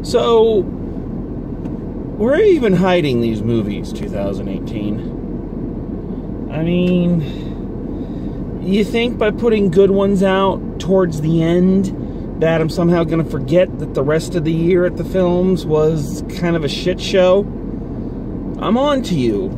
So, where are you even hiding these movies, 2018? I mean, you think by putting good ones out towards the end that I'm somehow going to forget that the rest of the year at the films was kind of a shit show? I'm on to you.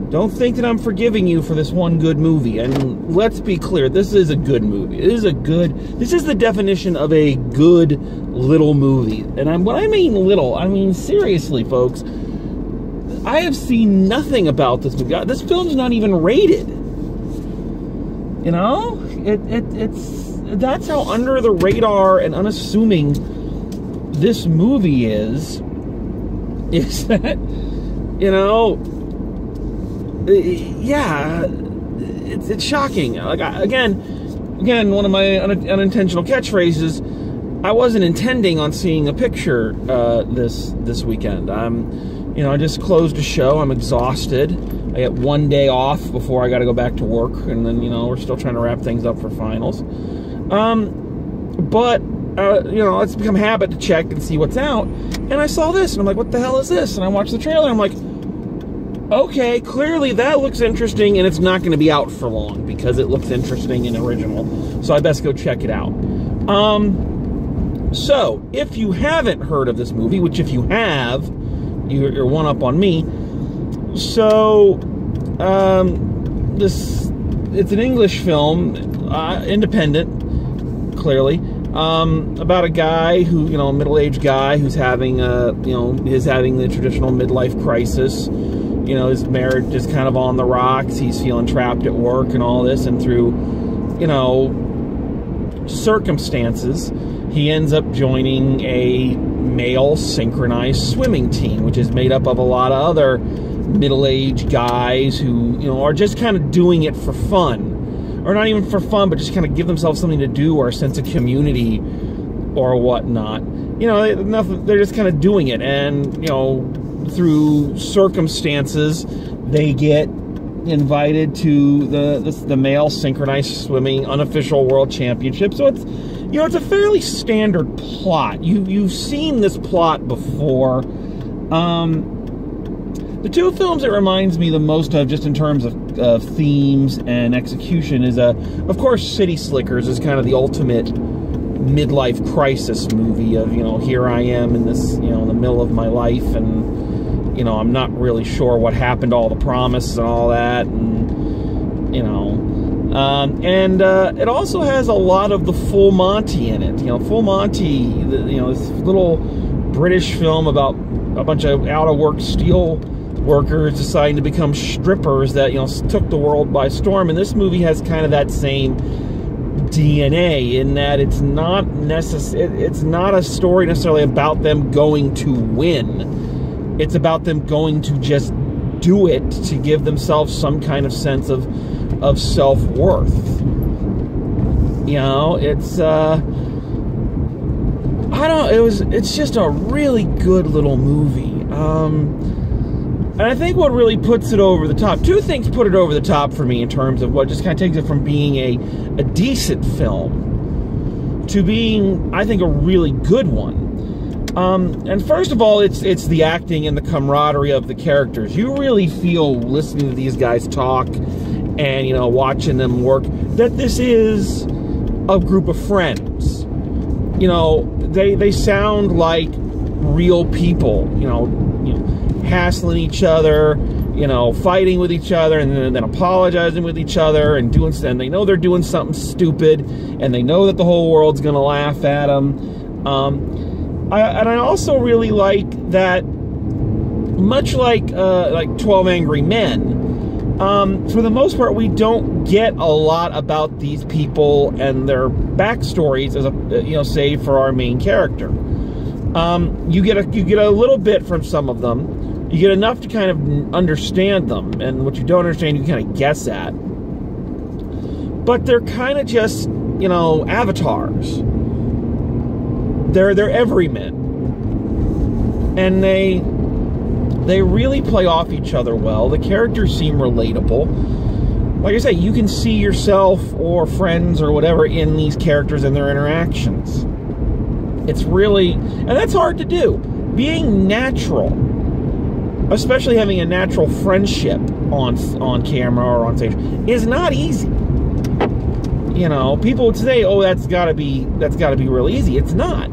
Don't think that I'm forgiving you for this one good movie. And let's be clear, this is a good movie. This is the definition of a good little movie. And when I mean little, I mean seriously, folks. I have seen nothing about this movie. This film's not even rated. You know? That's how under the radar and unassuming this movie is that, you know, yeah, it's shocking. Like, again, one of my unintentional catchphrases, I wasn't intending on seeing a picture this weekend. You know, I just closed a show. I'm exhausted. I get one day off before I got to go back to work, and then, you know, we're still trying to wrap things up for finals. But you know, it's become a habit to check and see what's out. And I saw this, and I'm like, what the hell is this? And I watched the trailer, and I'm like, okay, clearly that looks interesting, and it's not going to be out for long because it looks interesting and original. So I best go check it out. So, if you haven't heard of this movie, which if you have, you're one up on me. So, it's an English film, independent, clearly, about a guy who, you know, a middle-aged guy who's having the traditional midlife crisis. You know, his marriage is kind of on the rocks. He's feeling trapped at work and all this, and through, you know, circumstances, he ends up joining a male synchronized swimming team, which is made up of a lot of other middle-aged guys who, you know, are just kind of doing it for fun. Or not even for fun, but just kind of give themselves something to do or a sense of community or whatnot. You know, they're just kind of doing it, and, you know, through circumstances, they get invited to the male synchronized swimming unofficial world championship. So it's, you know, it's a fairly standard plot. You've seen this plot before. The two films it reminds me the most of, just in terms of themes and execution, is of course, City Slickers is kind of the ultimate midlife crisis movie of, you know, here I am in this, you know, in the middle of my life, and, you know, I'm not really sure what happened to all the promises and all that, and, you know, it also has a lot of the Full Monty in it. You know, Full Monty, you know, this little British film about a bunch of out-of-work steel workers deciding to become strippers that, you know, took the world by storm. And this movie has kind of that same DNA in that it's not a story necessarily about them going to win. It's about them going to just do it to give themselves some kind of sense of self-worth. You know, it's it's just a really good little movie. And I think what really puts it over the top, two things put it over the top for me in terms of what just kind of takes it from being a decent film to being, I think, a really good one. And first of all, it's the acting and the camaraderie of the characters. You really feel, listening to these guys talk and, you know, watching them work, that this is a group of friends. You know, they sound like real people, you know, hassling each other, you know, fighting with each other, and then apologizing with each other, and they know they're doing something stupid, and they know that the whole world's gonna laugh at them. I also really like that, much like 12 Angry Men, for the most part, we don't get a lot about these people and their backstories, as you know, save for our main character. You get a little bit from some of them. You get enough to kind of understand them, and what you don't understand, you kind of guess at. But they're kind of just, you know, avatars. They're everymen, and they really play off each other well. The characters seem relatable. Like I say, you can see yourself or friends or whatever in these characters and their interactions. It's really, and that's hard to do. Being natural, especially having a natural friendship on camera or on stage, is not easy. You know, people would say, "Oh, that's got to be real easy." It's not.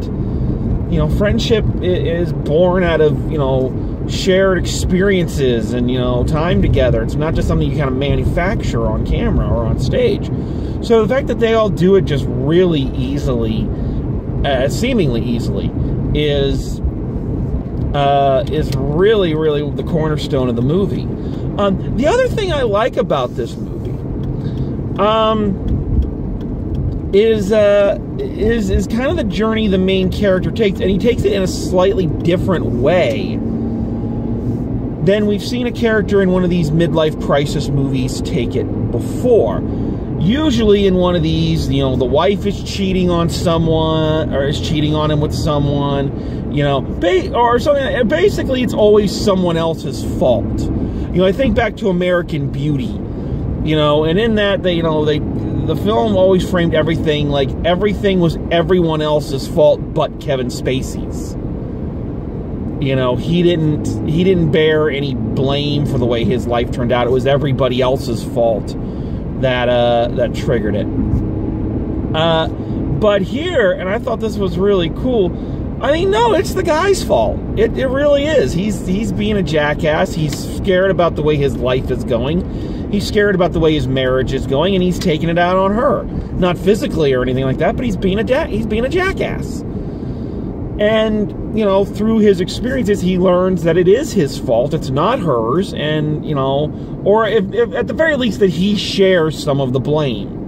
You know, friendship is born out of, you know, shared experiences and, you know, time together. It's not just something you kind of manufacture on camera or on stage. So the fact that they all do it just really easily, seemingly easily, is really, really the cornerstone of the movie. The other thing I like about this movie is kind of the journey the main character takes, and he takes it in a slightly different way than we've seen a character in one of these midlife crisis movies take it before. Usually in one of these, you know, the wife is cheating on someone, or is cheating on him with someone, you know, or something. Basically, it's always someone else's fault. You know, I think back to American Beauty, you know, and in that, the film always framed everything like everything was everyone else's fault but Kevin Spacey's. You know, he didn't bear any blame for the way his life turned out. It was everybody else's fault that triggered it. But here, and I thought this was really cool, I mean, no, it's the guy's fault. It really is. He's being a jackass. He's scared about the way his life is going. He's scared about the way his marriage is going, and he's taking it out on her. Not physically or anything like that, but he's being a jackass. And, you know, through his experiences, he learns that it is his fault. It's not hers. And, you know, or if at the very least that he shares some of the blame.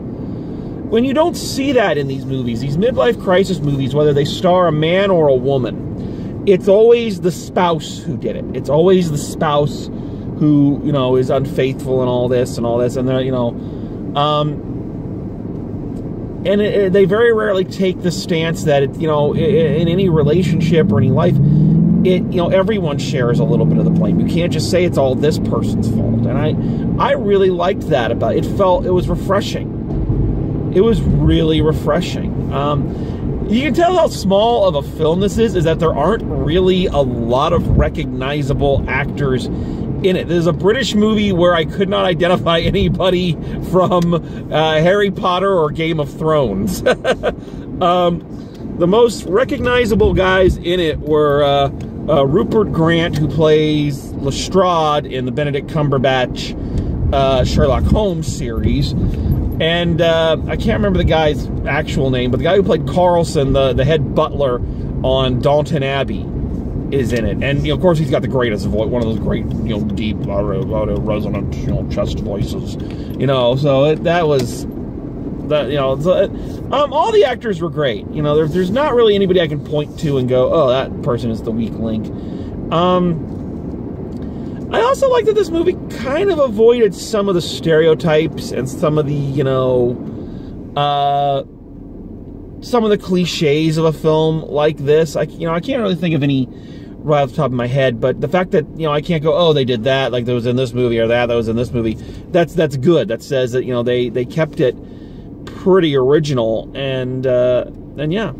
When you don't see that in these movies, these midlife crisis movies, whether they star a man or a woman, it's always the spouse who did it. It's always the spouse who, you know, is unfaithful and all this, and they're, you know, and they very rarely take the stance that, you know, in any relationship or any life, you know, everyone shares a little bit of the blame. You can't just say it's all this person's fault. And I really liked that about it. It was refreshing. It was really refreshing. You can tell how small of a film this is that there aren't really a lot of recognizable actors in it. There's a British movie where I could not identify anybody from Harry Potter or Game of Thrones. The most recognizable guys in it were Rupert Grant, who plays Lestrade in the Benedict Cumberbatch Sherlock Holmes series. And I can't remember the guy's actual name, but the guy who played Carlson, the head butler on Downton Abbey, is in it. And, you know, of course, he's got the greatest voice, one of those great, you know, deep, resonant, you know, chest voices. You know, so that was, that, you know, all the actors were great. You know, there's not really anybody I can point to and go, oh, that person is the weak link. I also like that this movie kind of avoided some of the stereotypes and some of the, you know, some of the cliches of a film like this. I can't really think of any right off the top of my head, but the fact that, you know, I can't go, oh, they did that, like that was in this movie, or that was in this movie, that's good. That says that, you know, they kept it pretty original, and yeah.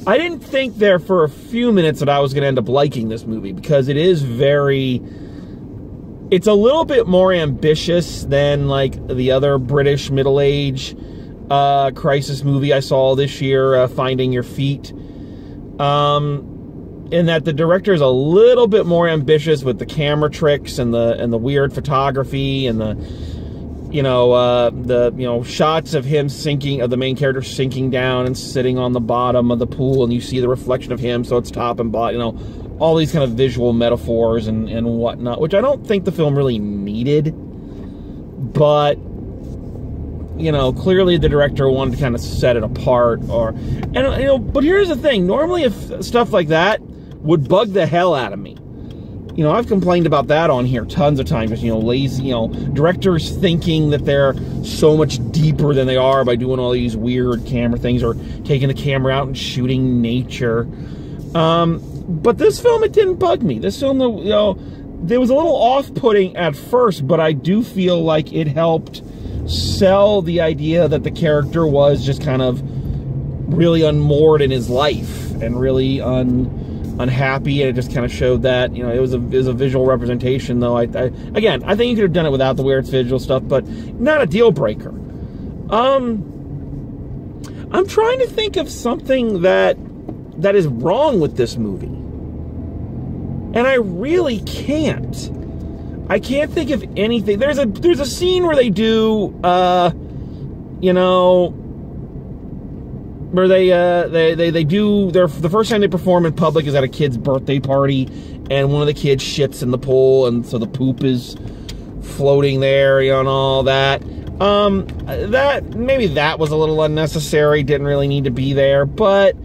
I didn't think there for a few minutes that I was going to end up liking this movie, because it is it's a little bit more ambitious than, like, the other British middle-age crisis movie I saw this year, Finding Your Feet. In that the director is a little bit more ambitious with the camera tricks and the weird photography and the shots of him sinking, of the main character sinking down and sitting on the bottom of the pool, and you see the reflection of him, so it's top and bottom, you know, all these kind of visual metaphors and whatnot, which I don't think the film really needed, but, you know, clearly the director wanted to kind of set it apart, but here's the thing, normally if stuff like that would bug the hell out of me. You know, I've complained about that on here tons of times, you know, lazy, you know, directors thinking that they're so much deeper than they are by doing all these weird camera things, or taking the camera out and shooting nature. But this film, it didn't bug me. This film, you know, there was a little off-putting at first, but I do feel like it helped sell the idea that the character was just kind of really unmoored in his life and really unhappy, and it just kind of showed that, you know, it was a visual representation, though. Again, I think you could have done it without the weird visual stuff, but not a deal breaker. I'm trying to think of something that is wrong with this movie, and I really can't. I can't think of anything. There's a scene where they do, you know, where they do the first time they perform in public is at a kid's birthday party, and one of the kids shits in the pool, and so the poop is floating there, you know, and all that. Maybe that was a little unnecessary, didn't really need to be there, but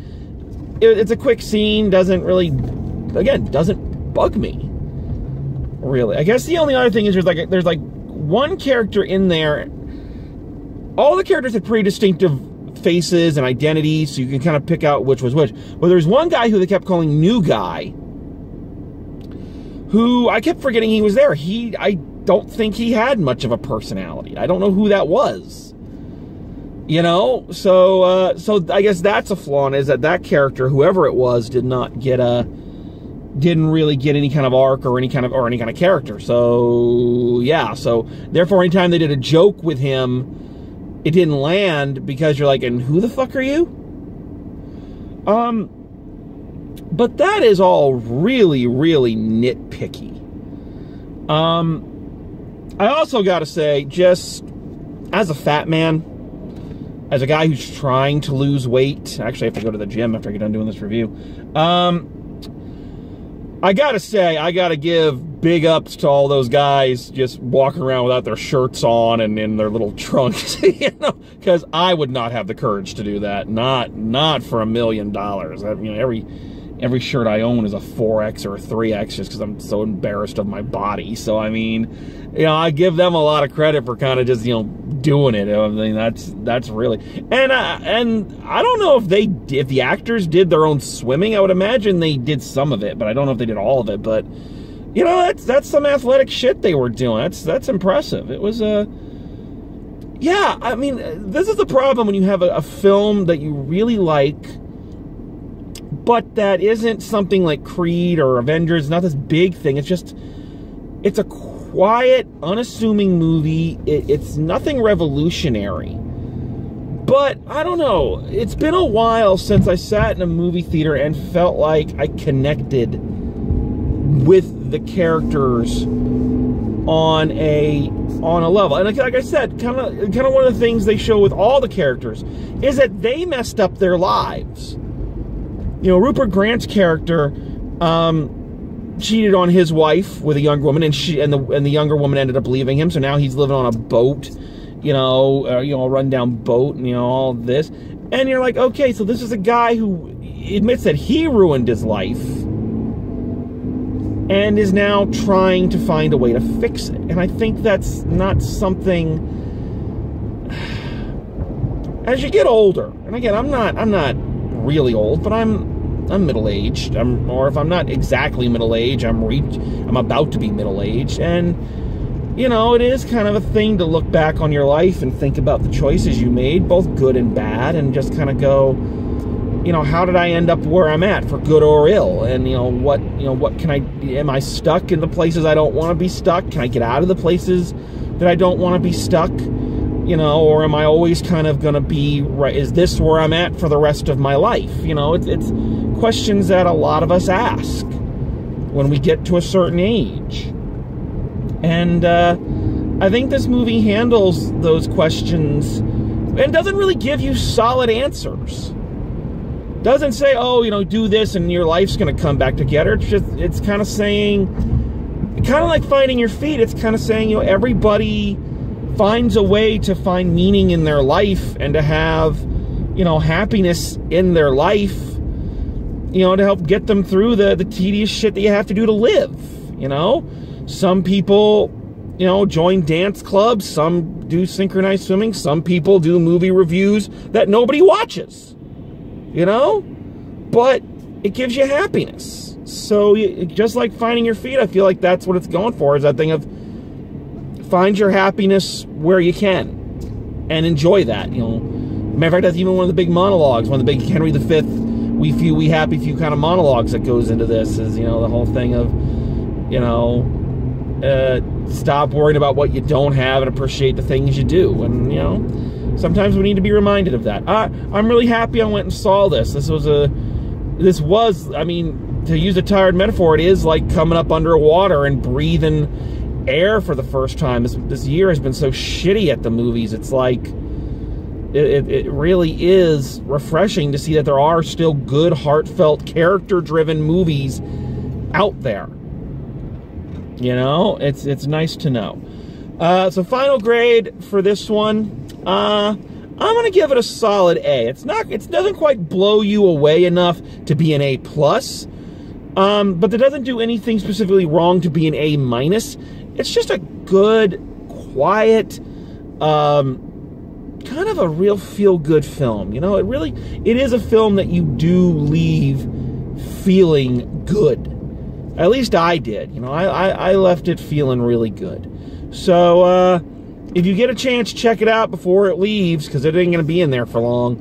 it's a quick scene, doesn't bug me, really. I guess the only other thing is there's like one character in there. All the characters have pretty distinctive faces and identities, so you can kind of pick out which was which. But there's one guy who they kept calling New Guy, who I kept forgetting he was there. I don't think he had much of a personality. I don't know who that was. You know, so I guess that's a flaw, is that character, whoever it was, didn't really get any kind of arc or any kind of character. So yeah, so therefore anytime they did a joke with him, it didn't land, because you're like, and who the fuck are you? But that is all really, really nitpicky. I also gotta say, just as a fat man, as a guy who's trying to lose weight, actually I have to go to the gym after I get done doing this review. I gotta say, I gotta give big ups to all those guys just walking around without their shirts on and in their little trunks, you know, because I would not have the courage to do that. Not for $1 million. You know, every shirt I own is a 4X or a 3X just because I'm so embarrassed of my body. So, I mean, you know, I give them a lot of credit for kind of just, you know, doing it. I mean, that's really, and I don't know if the actors did their own swimming. I would imagine they did some of it, but I don't know if they did all of it. But, you know, that's some athletic shit they were doing. That's impressive. It was yeah, I mean, this is the problem when you have a film that you really like, but that isn't something like Creed or Avengers, not this big thing. It's a quiet, unassuming movie. It's nothing revolutionary. But, I don't know, it's been a while since I sat in a movie theater and felt like I connected with the characters on a level. And like I said, kind of one of the things they show with all the characters is that they messed up their lives. You know, Rupert Grant's character cheated on his wife with a young woman, and the younger woman ended up leaving him. So now he's living on a boat, you know, a rundown boat, and you know, all this. And you're like, okay, so this is a guy who admits that he ruined his life and is now trying to find a way to fix it. And I think that's not something. As you get older, and again, I'm not really old, but I'm middle-aged, or if I'm not exactly middle-aged, I'm about to be middle-aged, and, you know, it is kind of a thing to look back on your life and think about the choices you made, both good and bad, and just kind of go, you know, how did I end up where I'm at, for good or ill, and, what am I stuck in the places I don't want to be stuck? Can I get out of the places that I don't want to be stuck? You know, or am I always kind of going to be, right, is this where I'm at for the rest of my life? You know, it's questions that a lot of us ask when we get to a certain age. And I think this movie handles those questions and doesn't really give you solid answers. Doesn't say, oh, you know, do this and your life's going to come back together. It's kind of saying, kind of like Finding Your Feet, it's kind of saying, you know, everybody finds a way to find meaning in their life and to have, you know, happiness in their life, you know, to help get them through the tedious shit that you have to do to live, you know? Some people, you know, join dance clubs, some do synchronized swimming, some people do movie reviews that nobody watches, you know? But it gives you happiness. So, just like Finding Your Feet, I feel like that's what it's going for, is that thing of find your happiness where you can and enjoy that, you know. Matter of fact, that's even one of the big monologues, one of the big Henry V, we happy few kind of monologues that goes into this is, you know, the whole thing of, you know, stop worrying about what you don't have and appreciate the things you do. And, you know, sometimes we need to be reminded of that. I'm really happy I went and saw this. This was, I mean, to use a tired metaphor, it is like coming up under water and breathing air for the first time. This year has been so shitty at the movies. It's like, it really is refreshing to see that there are still good, heartfelt, character-driven movies out there. You know, it's nice to know. So final grade for this one, I'm gonna give it a solid A. It doesn't quite blow you away enough to be an A+, but it doesn't do anything specifically wrong to be an A-. It's just a good, quiet, kind of a real feel-good film. You know, it is a film that you do leave feeling good. At least I did. You know, I left it feeling really good. So, if you get a chance, check it out before it leaves, because it ain't going to be in there for long.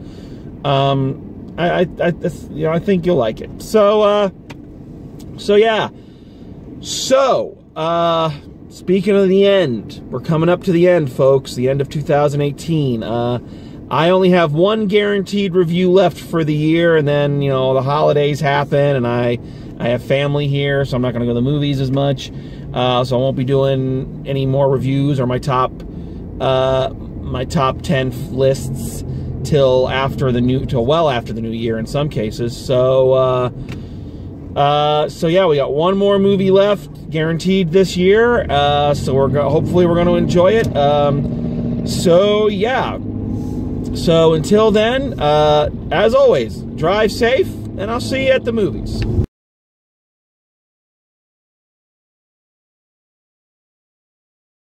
You know, I think you'll like it. So yeah. So, speaking of the end, we're coming up to the end, folks. The end of 2018. I only have one guaranteed review left for the year, and then, you know, the holidays happen, and I have family here, so I'm not going to go to the movies as much. So I won't be doing any more reviews or my top 10 lists till well after the new year in some cases. So yeah, we got one more movie left guaranteed this year. So hopefully we're going to enjoy it. So yeah. So until then, as always, drive safe, and I'll see you at the movies.